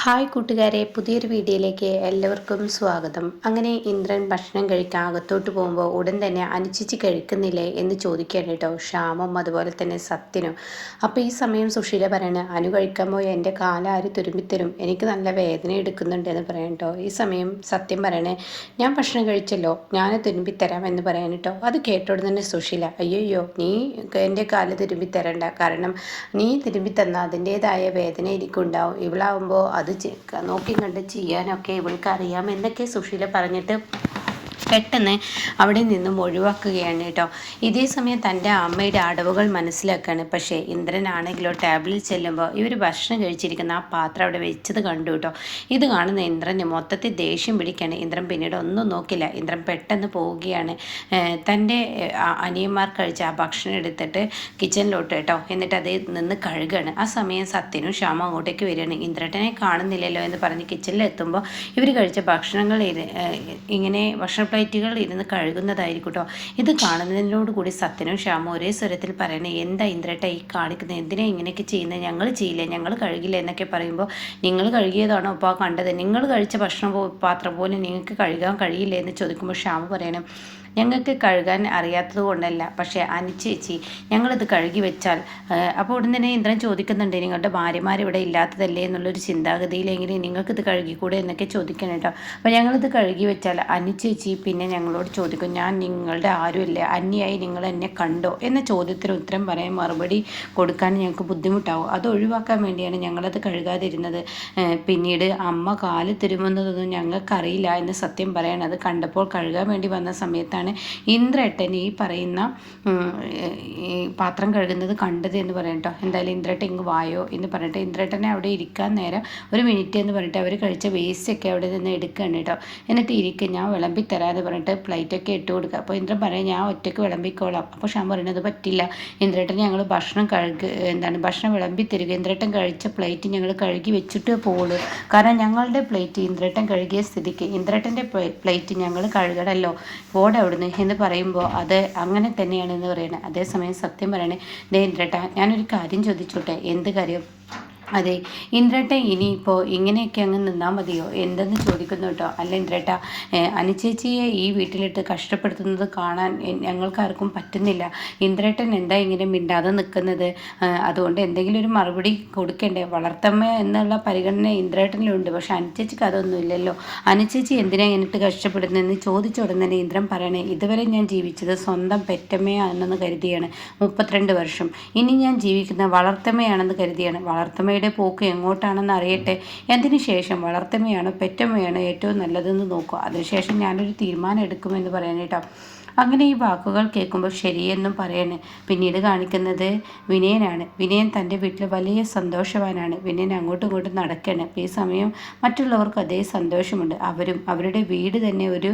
Hi കൂട്ടുകാരെ, പുതിയൊരു വീഡിയോയിലേക്ക് എല്ലാവർക്കും സ്വാഗതം. അങ്ങനെ ഇന്ദ്രൻ ഭക്ഷണം കഴിക്കാൻ അകത്തോട്ട് പോകുമ്പോൾ ഉടൻ തന്നെ അനുചിച്ച് കഴിക്കുന്നില്ലേ എന്ന് ചോദിക്കുകയാണ് കേട്ടോ ശ്യാമും അതുപോലെ തന്നെ സത്യനും. അപ്പോൾ ഈ സമയം സുശീല പറയണ അനു കഴിക്കാൻ പോയി എൻ്റെ കാലാര് തുരുമ്പിത്തരും, എനിക്ക് നല്ല വേദന എടുക്കുന്നുണ്ട് എന്ന് പറയാം കേട്ടോ. ഈ സമയം സത്യം പറയണേ, ഞാൻ ഭക്ഷണം കഴിച്ചല്ലോ, ഞാൻ തുരുമ്പിത്തരാം എന്ന് പറയാൻ കേട്ടോ. അത് കേട്ടോട് തന്നെ സുശീല, അയ്യോ നീ എൻ്റെ കാല് തുരുമ്പിത്തരണ്ട, കാരണം നീ തിരുമ്പി തന്നാൽ അതിൻ്റേതായ വേദന എനിക്കുണ്ടാവും, ഇവളാവുമ്പോൾ അത് നോക്കി കണ്ട് ചെയ്യാനൊക്കെ ഇവൾക്ക് അറിയാം എന്നൊക്കെ സുശീല പറഞ്ഞിട്ട് പെട്ടെന്ന് അവിടെ നിന്നും ഒഴിവാക്കുകയാണ് കേട്ടോ. ഇതേ സമയം തൻ്റെ അമ്മയുടെ അടവുകൾ മനസ്സിലാക്കുകയാണ്. പക്ഷേ ഇന്ദ്രനാണെങ്കിലോ ടേബിളിൽ ചെല്ലുമ്പോൾ ഇവർ ഭക്ഷണം കഴിച്ചിരിക്കുന്ന ആ പാത്രം അവിടെ വെച്ചത് കണ്ടു കേട്ടോ. ഇത് കാണുന്ന ഇന്ദ്രന് മൊത്തത്തിൽ ദേഷ്യം പിടിക്കുകയാണ്. ഇന്ദ്രൻ പിന്നീട് ഒന്നും നോക്കില്ല. ഇന്ദ്രൻ പെട്ടെന്ന് പോവുകയാണ്. തൻ്റെ അനിയന്മാർ കഴിച്ച ആ ഭക്ഷണം എടുത്തിട്ട് കിച്ചണിലോട്ട് കേട്ടോ. എന്നിട്ട് അത് നിന്ന് കഴുകുകയാണ്. ആ സമയം സത്യനും ശ്യാമും അങ്ങോട്ടേക്ക് വരികയാണ്. ഇന്ദ്രനെ കാണുന്നില്ലല്ലോ എന്ന് പറഞ്ഞ് കിച്ചണിലെത്തുമ്പോൾ ഇവർ കഴിച്ച ഭക്ഷണങ്ങൾ ഇങ്ങനെ ഭക്ഷണ പ്ലേറ്റുകൾ ഇരുന്ന് കഴുകുന്നതായിരിക്കും കേട്ടോ. ഇത് കാണുന്നതിനോട് കൂടി സത്യനും ശ്യാമും ഒരേ സ്വരത്തിൽ പറയണേ, എന്താ ഇന്ദ്രേട്ട ഈ കാണിക്കുന്നത്, എന്തിനാ ഇങ്ങനെയൊക്കെ ചെയ്യുന്നത്, ഞങ്ങൾ ചെയ്യില്ല, ഞങ്ങൾ കഴുകില്ല എന്നൊക്കെ പറയുമ്പോൾ, നിങ്ങൾ കഴുകിയതാണോ ഇപ്പോൾ കണ്ടത്, നിങ്ങൾ കഴിച്ച ഭക്ഷണം പാത്രം പോലും നിങ്ങൾക്ക് കഴുകാൻ കഴിയില്ല എന്ന് ചോദിക്കുമ്പോൾ ശ്യാമു പറയണം, ഞങ്ങൾക്ക് കഴുകാൻ അറിയാത്തത് കൊണ്ടല്ല, പക്ഷേ അനുചേച്ചി ഞങ്ങളിത് കഴുകി വെച്ചാൽ. അപ്പോൾ ഉടൻ തന്നെ ഇന്ദ്രൻ ചോദിക്കുന്നുണ്ട്, നിങ്ങളുടെ ഭാര്യമാരിവിടെ ഇല്ലാത്തതല്ലേ എന്നുള്ളൊരു ചിന്താഗതിയിലെങ്കിലും നിങ്ങൾക്കിത് കഴുകിക്കൂടെ എന്നൊക്കെ ചോദിക്കണം കേട്ടോ. അപ്പോൾ ഞങ്ങളിത് കഴുകി വെച്ചാൽ അനുചേച്ചി പിന്നെ ഞങ്ങളോട് ചോദിക്കും, ഞാൻ നിങ്ങളുടെ ആരുമില്ല, അന്യായി നിങ്ങൾ എന്നെ കണ്ടോ എന്ന ചോദ്യത്തിന് ഉത്തരം പറയാൻ മറുപടി കൊടുക്കാൻ ഞങ്ങൾക്ക് ബുദ്ധിമുട്ടാവും. അത് ഒഴിവാക്കാൻ വേണ്ടിയാണ് ഞങ്ങളത് കഴുകാതിരുന്നത്. പിന്നീട് അമ്മ കാല് തിരുമുന്നതൊന്നും ഞങ്ങൾക്കറിയില്ല എന്ന് സത്യം പറയണം. അത് കണ്ടപ്പോൾ കഴുകാൻ വേണ്ടി വന്ന സമയത്താണ് ഇന്ദ്രേട്ടൻ ഈ പറയുന്ന ഈ പാത്രം കഴുകുന്നത് കണ്ടത് എന്ന് പറയട്ടോ. എന്തായാലും ഇന്ദ്രേട്ടൻ ഇങ്ങ് വായോ എന്ന് പറഞ്ഞിട്ട് ഇന്ദ്രേട്ടനെ അവിടെ ഇരിക്കാൻ നേരം ഒരു മിനിറ്റ് എന്ന് പറഞ്ഞിട്ട് അവർ കഴിച്ച വേസ്റ്റൊക്കെ അവിടെ നിന്ന് എടുക്കുകയാണ് കേട്ടോ. എന്നിട്ട് ഇരിക്കുക, ഞാൻ വിളമ്പിത്തരാമെന്ന് പറഞ്ഞിട്ട് പ്ലേറ്റൊക്കെ ഇട്ട് കൊടുക്കുക. അപ്പോൾ ഇന്ദ്രൻ പറയാം, ഞാൻ ഒറ്റയ്ക്ക് വിളമ്പിക്കോളാം. അപ്പോൾ ഷാൻ പറയുന്നത് പറ്റില്ല, ഇന്ദ്രേട്ടൻ ഞങ്ങൾ ഭക്ഷണം വിളമ്പി തരിക, ഇന്ദ്രേട്ടൻ കഴിച്ച പ്ലേറ്റ് ഞങ്ങൾ കഴുകി വെച്ചിട്ട് പോകുള്ളൂ, കാരണം ഞങ്ങളുടെ പ്ലേറ്റ് ഇന്ദ്രേട്ടൻ കഴുകിയ സ്ഥിതിക്ക് ഇന്ദ്രേട്ടൻ്റെ പ്ലേറ്റ് ഞങ്ങൾ കഴുകണമല്ലോ, പോടെ അവിടുന്ന് എന്ന് പറയുമ്പോൾ അത് അങ്ങനെ തന്നെയാണെന്ന് പറയണേ. അതേസമയം സത്യം പറയണേ, ഇന്ദ്രേട്ടാ ഞാനൊരു കാര്യം ചോദിച്ചോട്ടെ. എന്ത് കാര്യം? അതെ ഇന്ദ്രേട്ട, ഇനിയിപ്പോൾ ഇങ്ങനെയൊക്കെ അങ്ങ് നിന്നാൽ മതിയോ എന്തെന്ന് ചോദിക്കുന്നു കേട്ടോ. അല്ല ഇന്ദ്രേട്ട, അനുചേച്ചിയെ ഈ വീട്ടിലിട്ട് കഷ്ടപ്പെടുത്തുന്നത് കാണാൻ ഞങ്ങൾക്കാർക്കും പറ്റുന്നില്ല. ഇന്ദ്രേട്ടൻ എന്താ ഇങ്ങനെ മിണ്ടാതെ നിൽക്കുന്നത്? അതുകൊണ്ട് എന്തെങ്കിലും ഒരു മറുപടി കൊടുക്കണ്ടേ? വളർത്തമ്മ എന്നുള്ള പരിഗണന ഇന്ദ്രേട്ടനിലുണ്ട്, പക്ഷെ അനുചേച്ചിക്ക് അതൊന്നും ഇല്ലല്ലോ. അനുചേച്ചി എന്തിനാ ഇങ്ങനെയിട്ട് കഷ്ടപ്പെടുന്നതെന്ന് ചോദിച്ച ഉടൻ തന്നെ ഇന്ദ്രൻ പറയണേ, ഇതുവരെ ഞാൻ ജീവിച്ചത് സ്വന്തം പെറ്റമ്മയാണെന്ന് കരുതിയാണ് 32 വർഷം. ഇനി ഞാൻ ജീവിക്കുന്ന വളർത്തമ്മയാണെന്ന് കരുതിയാണ്. വളർത്തമ്മയുടെ പോക്ക് എങ്ങോട്ടാണെന്ന് അറിയട്ടെ, അതിന് ശേഷം വളർത്തമ്മയാണോ പെറ്റമ്മയാണോ ഏറ്റവും നല്ലതെന്ന് നോക്കുക, അതിനുശേഷം ഞാനൊരു തീരുമാനം എടുക്കുമെന്ന് പറയാനേട്ടോ. അങ്ങനെ ഈ വാക്കുകൾ കേൾക്കുമ്പോൾ ശരിയെന്നും പറയണേ. പിന്നീട് കാണിക്കുന്നത് വിനയനാണ്. വിനയൻ തൻ്റെ വീട്ടിൽ വലിയ സന്തോഷവാനാണ്. വിനയൻ അങ്ങോട്ടും ഇങ്ങോട്ടും നടക്കണം. ഈ സമയം മറ്റുള്ളവർക്ക് അതേ സന്തോഷമുണ്ട്. അവരും അവരുടെ വീട് തന്നെ ഒരു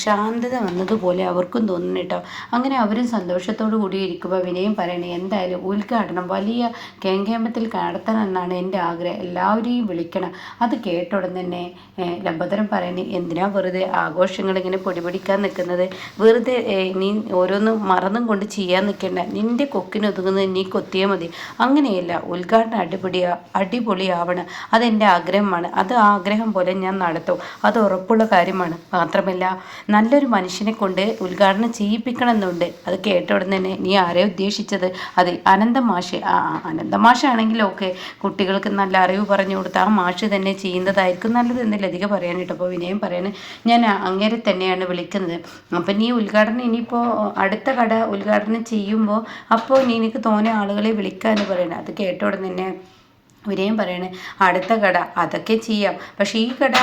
ശാന്തത വന്നതുപോലെ അവർക്കും തോന്നുന്നു കേട്ടോ. അങ്ങനെ അവരും സന്തോഷത്തോടു കൂടി ഇരിക്കുമ്പോൾ വിനയൻ പറയണേ, എന്തായാലും ഉദ്ഘാടനം വലിയ കേങ്കേമത്തിൽ നടത്തണമെന്നാണ് എൻ്റെ ആഗ്രഹം, എല്ലാവരെയും വിളിക്കണം. അത് കേട്ട ഉടൻ തന്നെ ലംബോദരൻ പറയണേ, എന്തിനാ വെറുതെ ആഘോഷങ്ങൾ ഇങ്ങനെ പൊടിപിടിക്കാൻ നിൽക്കുന്നത്, വെറുതെ നീ ഓരോന്നും മറന്നും കൊണ്ട് ചെയ്യാൻ നിൽക്കേണ്ട, നിൻ്റെ കൊക്കിനൊതുങ്ങുന്നത് നീ കൊത്തിയാൽ മതി. അങ്ങനെയല്ല, ഉദ്ഘാടനം അടിപൊളിയാവണം, അതെൻ്റെ ആഗ്രഹമാണ്, അത് ആഗ്രഹം പോലെ ഞാൻ നടത്തും, അത് ഉറപ്പുള്ള കാര്യമാണ്. മാത്രമല്ല നല്ലൊരു മനുഷ്യനെ കൊണ്ട് ഉദ്ഘാടനം ചെയ്യിപ്പിക്കണമെന്നുണ്ട്. അത് കേട്ട ഉടൻ തന്നെ, നീ ആരെ ഉദ്ദേശിച്ചത്? അതെ അനന്തമാഷ്. അനന്തമാഷാണെങ്കിലും ഒക്കെ കുട്ടികൾക്ക് നല്ല അറിവ് പറഞ്ഞു കൊടുത്ത് ആ മാഷ് തന്നെ ചെയ്യുന്നതായിരിക്കും നല്ലതെന്ന് ലതിക പറയാനിട്ട്. അപ്പോൾ വിനയം പറയണേ, ഞാൻ അങ്ങേരെ തന്നെയാണ് വിളിക്കുന്നത്. അപ്പം നീ ഉദ്ഘാടനം ഇനിയിപ്പോൾ അടുത്ത കട ഉദ്ഘാടനം ചെയ്യുമ്പോൾ അപ്പോൾ നിനക്ക് തോന്നെ ആളുകളെ വിളിക്കാമെന്ന് പറയണേ. അത് കേട്ട ഉടൻ തന്നെ വിനയം പറയണേ, അടുത്ത കട അതൊക്കെ ചെയ്യാം, പക്ഷേ ഈ കട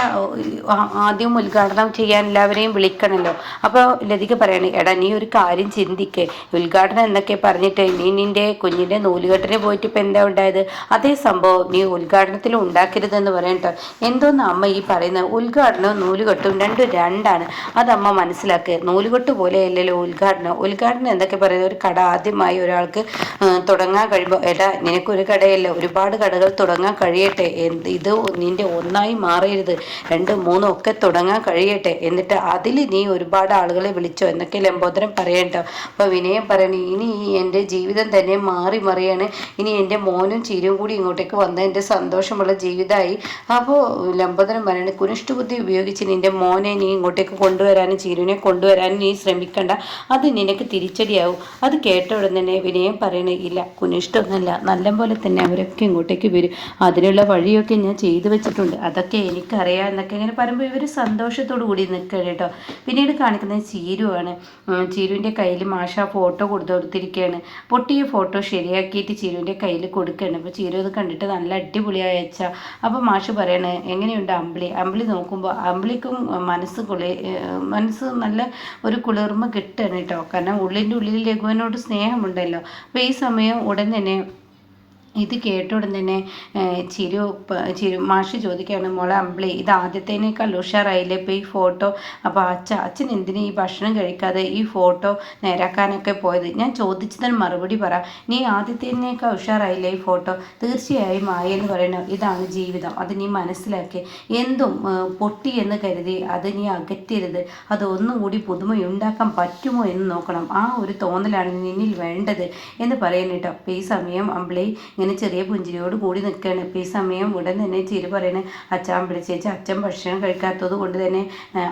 ആദ്യം ഉദ്ഘാടനം ചെയ്യാൻ എല്ലാവരെയും വിളിക്കണമല്ലോ. അപ്പോൾ ലതിക പറയണേ, എടാ നീ ഒരു കാര്യം ചിന്തിക്ക്, ഉദ്ഘാടനം എന്നൊക്കെ പറഞ്ഞിട്ട് നീ നിൻ്റെ കുഞ്ഞിൻ്റെ നൂലുകെട്ടിന് പോയിട്ട് ഇപ്പം എന്താ ഉണ്ടായത്? അതേ സംഭവം നീ ഉദ്ഘാടനത്തിൽ ഉണ്ടാക്കരുതെന്ന് പറയട്ടോ. എന്തോന്ന് അമ്മ ഈ പറയുന്നത്? ഉദ്ഘാടനവും നൂലുകെട്ടും രണ്ടാണ്, അതമ്മ മനസ്സിലാക്കുക. നൂലുകെട്ട് പോലെയല്ലല്ലോ ഉദ്ഘാടനം എന്തൊക്കെ പറയുന്നത്? ഒരു കട ആദ്യമായി ഒരാൾക്ക് തുടങ്ങാൻ കഴിയുമ്പോൾ, എടാ നിനക്കൊരു കടയല്ല ഒരുപാട് കടകൾ ആളുകൾ തുടങ്ങാൻ കഴിയട്ടെ, ഇത് നിന്റെ ഒന്നായി മാറരുത്, 2, 3 ഒക്കെ തുടങ്ങാൻ കഴിയട്ടെ, എന്നിട്ട് അതിൽ നീ ഒരുപാട് ആളുകളെ വിളിച്ചോ എന്നൊക്കെ ലംബോദരൻ പറയട്ടോ. അപ്പോൾ വിനയം പറയണേ, ഇനി എൻ്റെ ജീവിതം തന്നെ മാറി മറിയാണ്, ഇനി എൻ്റെ മോനും ചീരും കൂടി ഇങ്ങോട്ടേക്ക് വന്ന എൻ്റെ സന്തോഷമുള്ള ജീവിതമായി. അപ്പോൾ ലംബോദരൻ പറയണേ, കുനിഷ്ഠബുദ്ധി ഉപയോഗിച്ച് നിൻ്റെ മോനെ നീ ഇങ്ങോട്ടേക്ക് കൊണ്ടുവരാനും ചീരുവിനെ കൊണ്ടുവരാനും നീ ശ്രമിക്കണ്ട, അത് നിനക്ക് തിരിച്ചടിയാവും. അത് കേട്ട ഉടൻ തന്നെ വിനയം പറയണേ, ഇല്ല കുനിഷ്ഠമൊന്നുമല്ല, നല്ലപോലെ തന്നെ അവരൊക്കെ ഇങ്ങോട്ടേക്ക് വരും, അതിനുള്ള വഴിയൊക്കെ ഞാൻ ചെയ്തു വെച്ചിട്ടുണ്ട്, അതൊക്കെ എനിക്കറിയാം എന്നൊക്കെ ഇങ്ങനെ പറയുമ്പോൾ ഇവർ സന്തോഷത്തോടു കൂടി നിൽക്കുക കേട്ടോ. പിന്നീട് കാണിക്കുന്നത് ചീരുവാണ്. ചീരുവിൻ്റെ കയ്യിൽ മാഷ ഫോട്ടോ കൊടുത്തിരിക്കുകയാണ്. പൊട്ടിയ ഫോട്ടോ ശരിയാക്കിയിട്ട് ചീരുവിൻ്റെ കയ്യിൽ കൊടുക്കുകയാണ്. അപ്പോൾ ചീരു അത് കണ്ടിട്ട് നല്ല അടിപൊളിയായി അയച്ചാൽ. അപ്പോൾ മാഷ് പറയണേ, എങ്ങനെയുണ്ട് അമ്പിളി? അമ്പിളി നോക്കുമ്പോൾ അമ്പിളിക്കും മനസ്സ് നല്ല ഒരു കുളിർമ കിട്ടുകയാണ് കേട്ടോ. കാരണം ഉള്ളിൻ്റെ ഉള്ളിൽ രഘുവിനോട് സ്നേഹമുണ്ടല്ലോ. അപ്പോൾ ഈ സമയം ഉടൻ തന്നെ ഇത് കേട്ട ഉടൻ തന്നെ ചിരു മാഷ് ചോദിക്കുകയാണ്, മോളെ അമ്പിളി, ഇത് ആദ്യത്തേനേക്കാൾ ഉഷാറായില്ലേ ഇപ്പോൾ ഈ ഫോട്ടോ? അപ്പോൾ അച്ഛൻ എന്തിനാ ഈ ഭക്ഷണം കഴിക്കാതെ ഈ ഫോട്ടോ നേരാക്കാനൊക്കെ പോയത്? ഞാൻ ചോദിച്ചതിന് മറുപടി പറ, നീ ആദ്യത്തേനേക്കാൾ ഉഷാറായില്ലേ ഈ ഫോട്ടോ? തീർച്ചയായും എന്ന് പറയുന്നത് ഇതാണ് ജീവിതം, അത് നീ മനസ്സിലാക്കി. എന്തും പൊട്ടി എന്ന് കരുതി അത് നീ അകറ്റരുത്, അത് ഒന്നുകൂടി പുതുമയുണ്ടാക്കാൻ പറ്റുമോ എന്ന് നോക്കണം, ആ ഒരു തോന്നലാണ് നിന്നിൽ വേണ്ടത് എന്ന് പറയുന്നിട്ടോ. അപ്പോൾ ഈ സമയം അമ്പിളി ഇങ്ങനെ ചെറിയ പുഞ്ചിരിയോട് കൂടി നിൽക്കുകയാണ്. ഇപ്പോൾ ഈ സമയം ഉടൻ തന്നെ ചിരി പറയണേ, അമ്പിളി ചേച്ചി അച്ഛൻ ഭക്ഷണം കഴിക്കാത്തത് കൊണ്ട് തന്നെ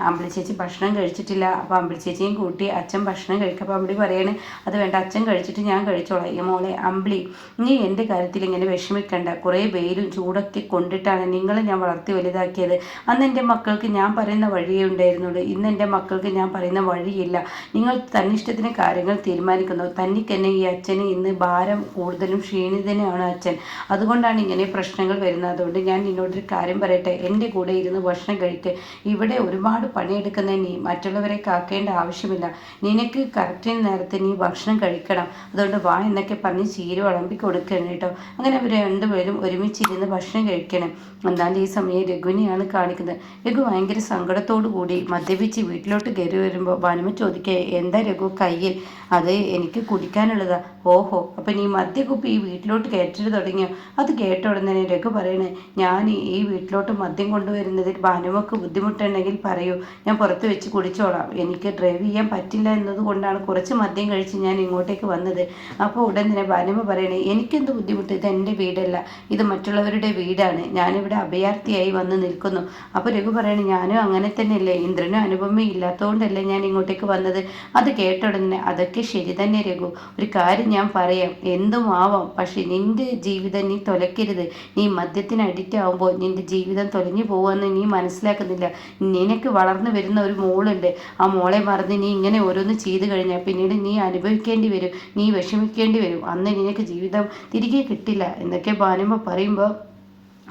അമ്പിളി ചേച്ചി ഭക്ഷണം കഴിച്ചിട്ടില്ല. അപ്പോൾ അമ്പിളി ചേച്ചിയും കൂട്ടി അച്ഛൻ ഭക്ഷണം കഴിക്കുക. അപ്പോൾ അമ്പിളി പറയണേ, അത് വേണ്ട, അച്ഛൻ കഴിച്ചിട്ട് ഞാൻ കഴിച്ചോളാം. ഈ മോളെ അമ്പിളി, നീ എൻ്റെ കാര്യത്തിൽ ഇങ്ങനെ വിഷമിക്കണ്ട, കുറേ വെയിലും ചൂടൊക്കെ കൊണ്ടിട്ടാണ് നിങ്ങളെ ഞാൻ വളർത്തി വലുതാക്കിയത്. അന്ന് എൻ്റെ മക്കൾക്ക് ഞാൻ പറയുന്ന വഴിയേ ഉണ്ടായിരുന്നുള്ളൂ, ഇന്ന് എൻ്റെ മക്കൾക്ക് ഞാൻ പറയുന്ന വഴിയില്ല. നിങ്ങൾ തന്നിഷ്ടത്തിന് കാര്യങ്ങൾ തീരുമാനിക്കുന്നു. തന്നിക്കെന്നെ ഈ അച്ഛന് ഇന്ന് ഭാരം കൂടുതലും ക്ഷീണിതനാണ് അച്ഛൻ, അതുകൊണ്ടാണ് ഇങ്ങനെ പ്രശ്നങ്ങൾ വരുന്നത്. അതുകൊണ്ട് ഞാൻ നിന്നോടൊരു കാര്യം പറയട്ടെ, എൻ്റെ കൂടെ ഇരുന്ന് ഭക്ഷണം കഴിക്ക്. ഇവിടെ ഒരുപാട് പണിയെടുക്കുന്ന നീ മറ്റുള്ളവരെ കാക്കേണ്ട ആവശ്യമില്ല, നിനക്ക് കറക്റ്റിന് നേരത്തെ നീ ഭക്ഷണം കഴിക്കണം, അതുകൊണ്ട് വാ എന്നൊക്കെ പറഞ്ഞ് ചീര വിളമ്പി കൊടുക്കണം കേട്ടോ. അങ്ങനെ അവർ രണ്ടുപേരും ഒരുമിച്ചിരുന്ന് ഭക്ഷണം കഴിക്കണം. എന്നാൽ ഈ സമയം രഘുവിനെയാണ് കാണിക്കുന്നത്. രഘു ഭയങ്കര സങ്കടത്തോടു കൂടി മദ്യപിച്ച് വീട്ടിലോട്ട് കയറി വരുമ്പോൾ ഭാനുമ ചോദിക്കുക, എന്താ രഘു കയ്യിൽ? അത് എനിക്ക് കുടിക്കാനുള്ളതാ. ഓഹോ, അപ്പം നീ മദ്യക്കുപ്പി ഈ വീട്ടിലോട്ട് കയറ്റൽ തുടങ്ങിയോ? അത് കേട്ട ഉടനെ രഘു പറയണേ, ഞാൻ ഈ വീട്ടിലോട്ട് മദ്യം കൊണ്ടുവരുന്നതിൽ ഭാനുമക്ക് ബുദ്ധിമുട്ടുണ്ടെങ്കിൽ പറയൂ, ഞാൻ പുറത്ത് വെച്ച് കുടിച്ചോളാം, എനിക്ക് ഡ്രൈവ് ചെയ്യാൻ പറ്റില്ല എന്നതുകൊണ്ടാണ് കുറച്ച് മദ്യം കഴിച്ച് ഞാൻ ഇങ്ങോട്ടേക്ക് വന്നത്. അപ്പോൾ ഉടൻ തന്നെ ഭാനുമ പറയണേ, എനിക്കെന്ത് ബുദ്ധിമുട്ട്? ഇത് എൻ്റെ വീടല്ല, ഇത് മറ്റുള്ളവരുടെ വീടാണ്, ഞാനിവിടെ അഭയാർത്ഥിയായി വന്ന് നിൽക്കുന്നു. അപ്പോൾ രഘു പറയണേ, ഞാനും അങ്ങനെ തന്നെയല്ലേ, ഇന്ദ്രനും അനുപമയും ഇല്ലാത്തതുകൊണ്ടല്ലേ ഞാൻ ഇങ്ങോട്ടേക്ക് വന്നത്. അത് കേട്ട ഉടനെ, അതൊക്കെ ശരി തന്നെ രഘു, ഒരു കാര്യം ഞാൻ പറയാം, എന്തും ആവാം, പക്ഷെ നിന്റെ ജീവിതം നീ തൊലയ്ക്കരുത്. നീ മദ്യത്തിന് അഡിക്റ്റ് ആവുമ്പോൾ നിന്റെ ജീവിതം തൊലഞ്ഞു പോകുമെന്ന് നീ മനസ്സിലാക്കുന്നില്ല. നിനക്ക് വളർന്നു വരുന്ന ഒരു മോളുണ്ട്, ആ മോളെ മറന്ന് നീ ഇങ്ങനെ ഓരോന്ന് ചെയ്തു കഴിഞ്ഞാൽ പിന്നീട് നീ അനുഭവിക്കേണ്ടി വരും, നീ വിഷമിക്കേണ്ടി വരും, അന്ന് നിനക്ക് ജീവിതം തിരികെ കിട്ടില്ല എന്നൊക്കെ ഭാനുമ പറയുമ്പോൾ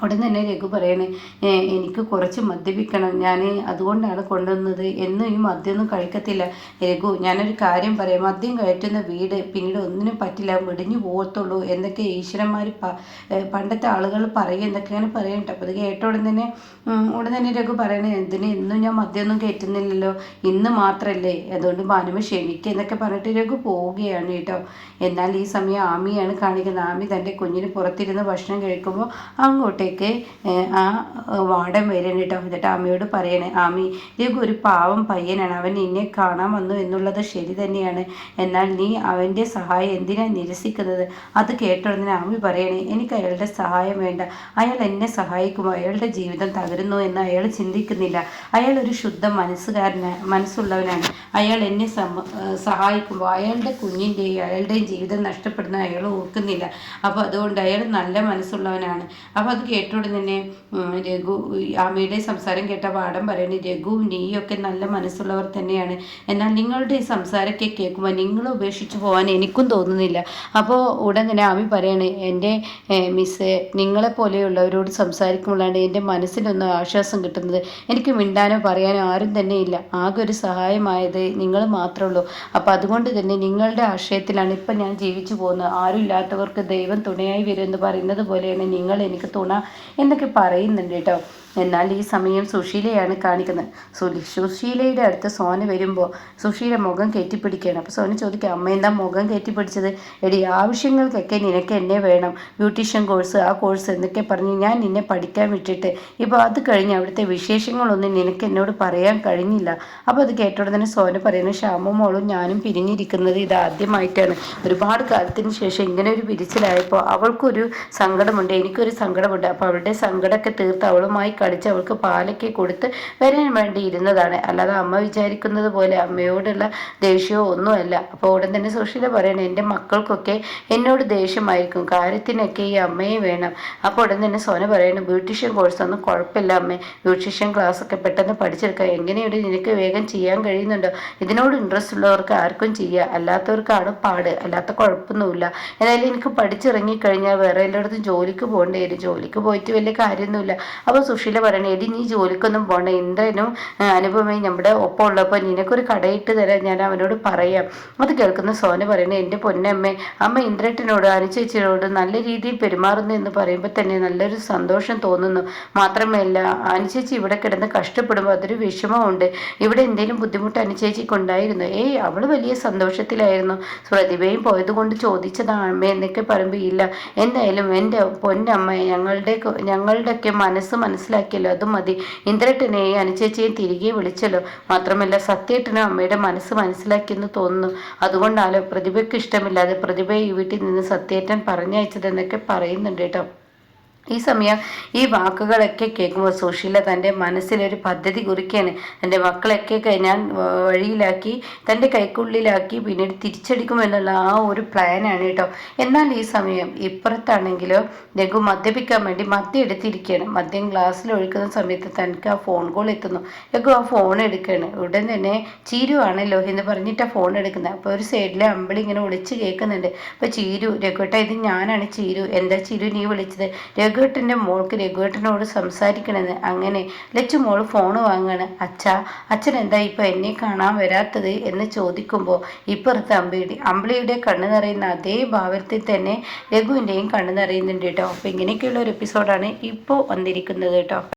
ഉടൻ തന്നെ രഘു പറയണേ, എനിക്ക് കുറച്ച് മദ്യപിക്കണം, ഞാൻ അതുകൊണ്ടാണ് കൊണ്ടുവന്നത്, എന്നും ഈ മദ്യമൊന്നും കഴിക്കത്തില്ല. രഘു, ഞാനൊരു കാര്യം പറയാം, മദ്യം കയറ്റുന്ന വീട് പിന്നീട് ഒന്നിനും പറ്റില്ല, വെടിഞ്ഞു പോകത്തുള്ളൂ എന്നൊക്കെ ഈശ്വരന്മാർ പണ്ടത്തെ ആളുകൾ പറയും എന്നൊക്കെ അങ്ങനെ പറയട്ടെ. അപ്പോൾ അത് കേട്ട ഉടൻ തന്നെ രഘു പറയണേ, എന്തിന് ഇന്നും ഞാൻ മദ്യമൊന്നും കയറ്റുന്നില്ലല്ലോ, ഇന്ന് മാത്രമല്ലേ, അതുകൊണ്ട് ഭാനുമ ക്ഷമിക്കുക എന്നൊക്കെ പറഞ്ഞിട്ട് രഘു പോവുകയാണ് കേട്ടോ. എന്നാൽ ഈ സമയം ആമിയാണ് കാണിക്കുന്നത്. ആമി തൻ്റെ കുഞ്ഞിന് പുറത്തിരുന്ന് ഭക്ഷണം കഴിക്കുമ്പോൾ അങ്ങോട്ടേക്ക് ആ വാർഡൻ വരണം കേട്ടോ. എന്നിട്ട് ആമിയോട് പറയണേ, ആമി, രഘു ഒരു പാവം പയ്യനാണ്, അവൻ നിന്നെ കാണാൻ വന്നു എന്നുള്ളത് ശരി തന്നെയാണ്, എന്നാൽ നീ അവൻ്റെ സഹായം എന്തിനാ നിരസിക്കുന്നത്? അത് കേട്ടുടനെ ആമി പറയണേ, എനിക്ക് അയാളുടെ സഹായം വേണ്ട, അയാൾ എന്നെ സഹായിക്കുമ്പോൾ അയാളുടെ ജീവിതം തകരുന്നു എന്ന് അയാൾ ചിന്തിക്കുന്നില്ല. അയാൾ ഒരു ശുദ്ധ മനസ്സുള്ളവനാണ്, അയാൾ എന്നെ സഹായിക്കുമ്പോൾ അയാളുടെ കുഞ്ഞിൻ്റെയും അയാളുടെയും ജീവിതം നഷ്ടപ്പെടുന്ന അയാൾ ഓർക്കുന്നില്ല. അപ്പോൾ അതുകൊണ്ട് അയാൾ നല്ല മനസ്സുള്ളവനാണ്. അപ്പോൾ അത് കേട്ടോടെ തന്നെ രഘു, ആമിയുടെ സംസാരം കേട്ട വാടൻ പറയണേ, രഘു നീയൊക്കെ നല്ല മനസ്സുള്ളവർ തന്നെയാണ്, എന്നാൽ നിങ്ങളുടെ ഈ സംസാരമൊക്കെ കേൾക്കുമ്പോൾ നിങ്ങളെ ഉപേക്ഷിച്ച് പോകാൻ എനിക്കും തോന്നുന്നില്ല. അപ്പോൾ ഉടൻ തന്നെ ആമി പറയണേ, എൻ്റെ മിസ്സേ, നിങ്ങളെപ്പോലെയുള്ളവരോട് സംസാരിക്കുമ്പോഴാണ് എൻ്റെ മനസ്സിനൊന്ന് ആശ്വാസം കിട്ടുന്നത്. എനിക്ക് മിണ്ടാനോ പറയാനോ ആരും തന്നെ ഇല്ല, ആകെ ഒരു സഹായമായത് നിങ്ങൾ മാത്രമേ ഉള്ളൂ. അപ്പോൾ അതുകൊണ്ട് തന്നെ നിങ്ങളുടെ ആശയത്തിലാണ് ഇപ്പം ഞാൻ ജീവിച്ചു പോകുന്നത്. ആരും ഇല്ലാത്തവർക്ക് ദൈവം തുണയായി വരും എന്ന് പറയുന്നത് പോലെയാണ് നിങ്ങൾ എനിക്ക് തുണ എന്നൊക്കെ പറയുന്നുണ്ട് കേട്ടോ. എന്നാൽ ഈ സമയം സുശീലയാണ് കാണിക്കുന്നത്. സുശീലയുടെ അടുത്ത് സോന വരുമ്പോൾ സുശീല മുഖം കയറ്റിപ്പിടിക്കുകയാണ്. അപ്പോൾ സോന ചോദിക്കുക, അമ്മ എന്താ മുഖം കയറ്റിപ്പിടിച്ചത്? എടി, ആവശ്യങ്ങൾക്കൊക്കെ നിനക്ക് എന്നെ വേണം, ബ്യൂട്ടീഷ്യൻ കോഴ്സ്, ആ കോഴ്സ് എന്നൊക്കെ പറഞ്ഞ് ഞാൻ നിന്നെ പഠിക്കാൻ വിട്ടിട്ട് ഇപ്പോൾ അത് കഴിഞ്ഞ് അവിടുത്തെ വിശേഷങ്ങളൊന്നും നിനക്ക് എന്നോട് പറയാൻ കഴിഞ്ഞില്ല. അപ്പോൾ അത് കേട്ടോടെ തന്നെ സോന പറയുന്നത്, ശ്യാമമോളും ഞാനും പിരിഞ്ഞിരിക്കുന്നത് ഇതാദ്യമായിട്ടാണ്. ഒരുപാട് കാലത്തിന് ശേഷം ഇങ്ങനെ ഒരു പിരിച്ചിലായപ്പോൾ അവൾക്കൊരു സങ്കടമുണ്ട്, എനിക്കൊരു സങ്കടമുണ്ട്. അപ്പോൾ അവളുടെ സങ്കടമൊക്കെ തീർത്ത് അവളുമായി കളിച്ച് അവൾക്ക് പാലൊക്കെ കൊടുത്ത് വരാൻ വേണ്ടി ഇരുന്നതാണ്. അല്ലാതെ അമ്മ വിചാരിക്കുന്നത് പോലെ അമ്മയോടുള്ള ദേഷ്യമോ ഒന്നുമല്ല. അപ്പോൾ ഉടൻ തന്നെ സുശീല പറയണം, എൻ്റെ മക്കൾക്കൊക്കെ എന്നോട് ദേഷ്യമായിരിക്കും, കാര്യത്തിനൊക്കെ ഈ അമ്മയെ വേണം. അപ്പോൾ ഉടൻ തന്നെ സോന പറയണം, ബ്യൂട്ടീഷ്യൻ കോഴ്സൊന്നും കുഴപ്പമില്ല അമ്മേ, ബ്യൂട്ടീഷ്യൻ ക്ലാസ്സൊക്കെ പെട്ടെന്ന് പഠിച്ചെടുക്കുക, എങ്ങനെയുണ്ട് നിനക്ക് വേഗം ചെയ്യാൻ കഴിയുന്നുണ്ടോ? ഇതിനോട് ഇൻട്രസ്റ്റ് ഉള്ളവർക്ക് ആർക്കും ചെയ്യുക, അല്ലാത്തവർക്കാണ് പാട്, അല്ലാത്ത കുഴപ്പമൊന്നുമില്ല. ഏതായാലും എനിക്ക് പഠിച്ചിറങ്ങിക്കഴിഞ്ഞാൽ വേറെ എല്ലായിടത്തും ജോലിക്ക് പോകേണ്ടി വരും, ജോലിക്ക് പോയിട്ട് വലിയ കാര്യമൊന്നുമില്ല. അപ്പോൾ സുശീല പറയണേ, എടി നീ ജോലിക്കൊന്നും പോകണ്ട, ഇന്ദ്രനും അനുപമയും നമ്മുടെ ഒപ്പം ഉള്ളപ്പോൾ നിനക്കൊരു കടയിട്ട് തരാൻ ഞാൻ അവനോട് പറയാം. അത് കേൾക്കുന്ന സോന പറയണേ, എൻ്റെ പൊന്നമ്മേ, അമ്മ ഇന്ദ്രേട്ടനോട് അനുചേച്ചിയോട് നല്ല രീതിയിൽ പെരുമാറുന്നു എന്ന് പറയുമ്പോൾ തന്നെ നല്ലൊരു സന്തോഷം തോന്നുന്നു. മാത്രമല്ല അനുചേച്ചി ഇവിടെ കിടന്ന് കഷ്ടപ്പെടുമ്പോൾ അതൊരു വിഷമമുണ്ട്. ഇവിടെ എന്തെങ്കിലും ബുദ്ധിമുട്ട് അനുചേച്ചിക്കുണ്ടായിരുന്നു? അവൾ വലിയ സന്തോഷത്തിലായിരുന്നു. പ്രതിഭയും പോയത് കൊണ്ട് ചോദിച്ചതാണ് അമ്മ എന്നൊക്കെ പറയുമ്പോൾ, ഇല്ല, എന്തായാലും എൻ്റെ പൊന്നമ്മ ഞങ്ങളുടെയൊക്കെ മനസ്സ് മനസ്സിലാക്കിയല്ലോ, അത് മതി. ഇന്ദ്രേട്ടനെയും അനുചേച്ചിയെയും തിരികെ വിളിച്ചല്ലോ. മാത്രമല്ല സത്യേട്ടനും അമ്മയുടെ മനസ്സ് മനസ്സിലാക്കിയെന്ന് തോന്നുന്നു. അതുകൊണ്ടാണല്ലോ പ്രതിഭയ്ക്ക് ഇഷ്ടമില്ലാതെ പ്രതിഭയെ ഈ വീട്ടിൽ നിന്ന് സത്യേട്ടൻ പറഞ്ഞയച്ചതെന്നൊക്കെ പറയുന്നുണ്ട് കേട്ടോ. ഈ സമയം ഈ വാക്കുകളൊക്കെ കേൾക്കുമ്പോൾ സുശീല തൻ്റെ മനസ്സിലൊരു പദ്ധതി കുറിക്കുകയാണ്. തൻ്റെ മക്കളൊക്കെ ഞാൻ വഴിയിലാക്കി തൻ്റെ കൈക്കുള്ളിലാക്കി പിന്നീട് തിരിച്ചടിക്കുമെന്നുള്ള ആ ഒരു പ്ലാനാണ് കേട്ടോ. എന്നാൽ ഈ സമയം ഇപ്പുറത്താണെങ്കിലോ രഘു മദ്യപിക്കാൻ വേണ്ടി മദ്യം എടുത്തിരിക്കുകയാണ്. മദ്യം ഗ്ലാസ്സിൽ ഒഴിക്കുന്ന സമയത്ത് തനിക്ക് ആ ഫോൺ കോൾ എത്തുന്നു. രഘു ആ ഫോൺ എടുക്കുകയാണ്. ഉടൻ തന്നെ ചീരു ആണല്ലോ എന്ന് പറഞ്ഞിട്ട് ആ ഫോൺ എടുക്കുന്നത്. അപ്പോൾ ഒരു സൈഡിലെ അമ്പിളി ഇങ്ങനെ വിളിച്ച് കേൾക്കുന്നുണ്ട്. അപ്പോൾ ചീരു, രഘുവേട്ടാ ഇത് ഞാനാണ് ചീരു, എന്താ ചീരു നീ വിളിച്ചത്? രഘുവേട്ടൻ്റെ മോൾക്ക് രഘുവേട്ടനോട് സംസാരിക്കണമെന്ന്. അങ്ങനെ ലച്ചു മോൾ ഫോൺ വാങ്ങാണ്. അച്ഛൻ എന്താ ഇപ്പോൾ എന്നെ കാണാൻ വരാത്തത് എന്ന് ചോദിക്കുമ്പോൾ ഇപ്പുറത്ത് അമ്പിളിയുടെ കണ്ണ് നിറയുന്ന അതേ ഭാവത്തിൽ തന്നെ രഘുവിൻ്റെയും കണ്ണ് നിറയുന്നുണ്ട് കേട്ടോ. അപ്പോൾ ഇങ്ങനെയൊക്കെയുള്ള ഒരു എപ്പിസോഡാണ് ഇപ്പോൾ വന്നിരിക്കുന്നത് കേട്ടോ.